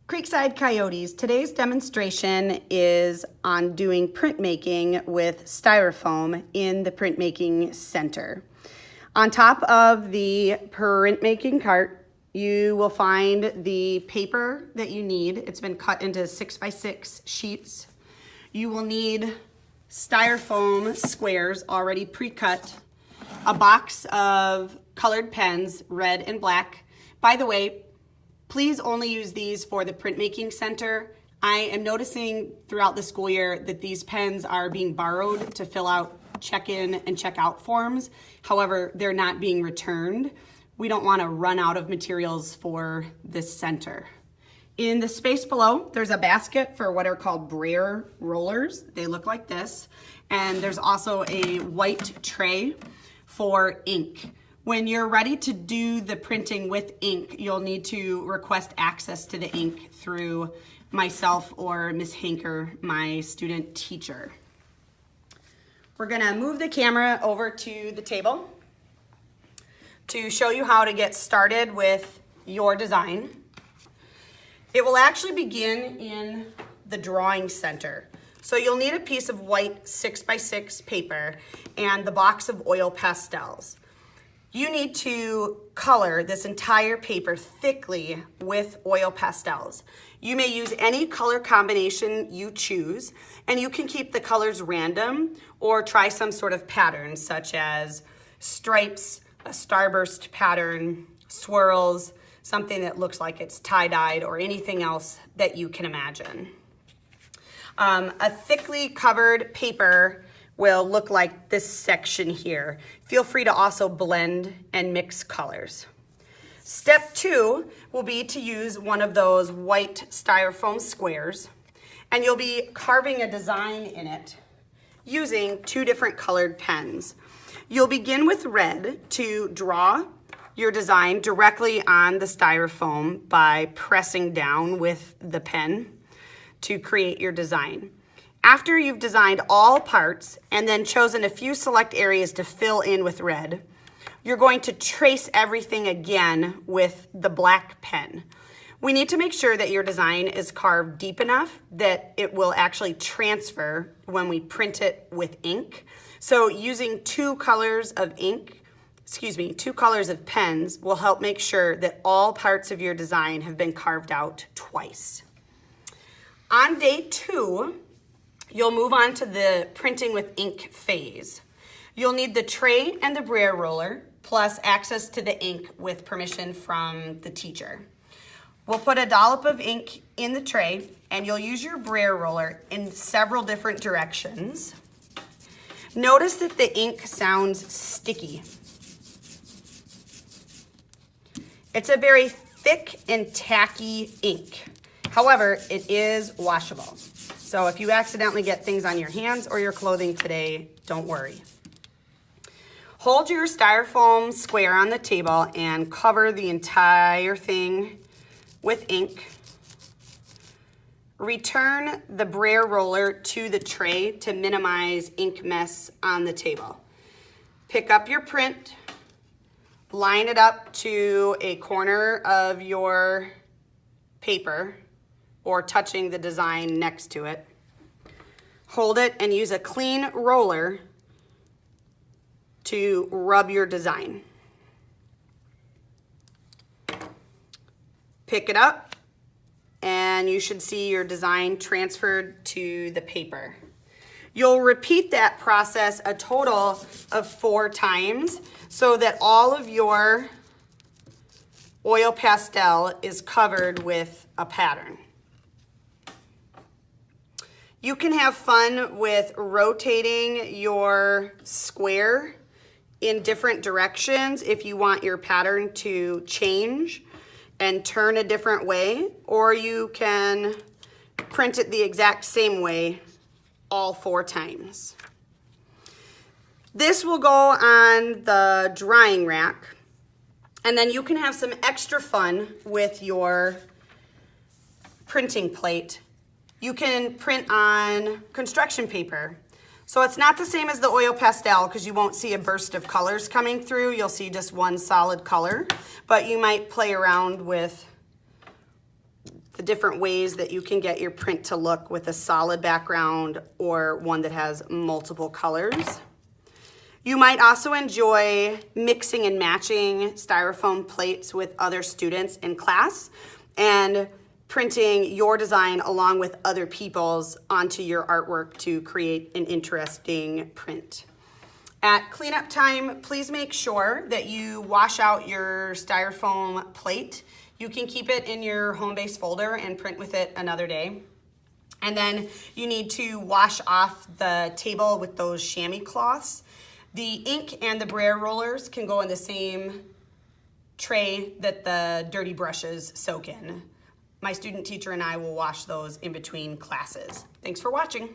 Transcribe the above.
Creekside Coyotes, today's demonstration is on doing printmaking with Styrofoam in the Printmaking Center. On top of the printmaking cart, you will find the paper that you need. It's been cut into 6x6 sheets. You will need Styrofoam squares already pre-cut, a box of colored pens, red and black. By the way, please only use these for the Printmaking Center. I am noticing throughout the school year that these pens are being borrowed to fill out check-in and check-out forms. However, they're not being returned. We don't want to run out of materials for this center. In the space below, there's a basket for what are called brayer rollers. They look like this. And there's also a white tray for ink. When you're ready to do the printing with ink, you'll need to request access to the ink through myself or Miss Hanker, my student teacher. We're gonna move the camera over to the table to show you how to get started with your design. It will actually begin in the drawing center. So you'll need a piece of white 6x6 paper and the box of oil pastels. You need to color this entire paper thickly with oil pastels. You may use any color combination you choose, and you can keep the colors random or try some sort of pattern such as stripes, a starburst pattern, swirls, something that looks like it's tie-dyed, or anything else that you can imagine. A thickly covered paper will look like this section here. Feel free to also blend and mix colors. Step 2 will be to use one of those white Styrofoam squares, and you'll be carving a design in it using 2 different colored pens. You'll begin with red to draw your design directly on the Styrofoam by pressing down with the pen to create your design. After you've designed all parts and then chosen a few select areas to fill in with red, you're going to trace everything again with the black pen. We need to make sure that your design is carved deep enough that it will actually transfer when we print it with ink. So using 2 colors of pens will help make sure that all parts of your design have been carved out twice. On day 2, you'll move on to the printing with ink phase. You'll need the tray and the brayer roller, plus access to the ink with permission from the teacher. We'll put a dollop of ink in the tray, and you'll use your brayer roller in several different directions. Notice that the ink sounds sticky. It's a very thick and tacky ink. However, it is washable. So if you accidentally get things on your hands or your clothing today, don't worry. Hold your Styrofoam square on the table and cover the entire thing with ink. Return the brayer roller to the tray to minimize ink mess on the table. Pick up your print, line it up to a corner of your paper or touching the design next to it. Hold it and use a clean roller to rub your design. Pick it up and you should see your design transferred to the paper. You'll repeat that process a total of 4 times so that all of your oil pastel is covered with a pattern. You can have fun with rotating your square in different directions if you want your pattern to change and turn a different way, or you can print it the exact same way all 4 times. This will go on the drying rack, and then you can have some extra fun with your printing plate. You can print on construction paper. So it's not the same as the oil pastel because you won't see a burst of colors coming through. You'll see just one solid color, but you might play around with the different ways that you can get your print to look with a solid background or one that has multiple colors. You might also enjoy mixing and matching styrofoam plates with other students in class and printing your design along with other people's onto your artwork to create an interesting print. At cleanup time, please make sure that you wash out your styrofoam plate. You can keep it in your home base folder and print with it another day. And then you need to wash off the table with those chamois cloths. The ink and the brayer rollers can go in the same tray that the dirty brushes soak in. My student teacher and I will wash those in between classes. Thanks for watching.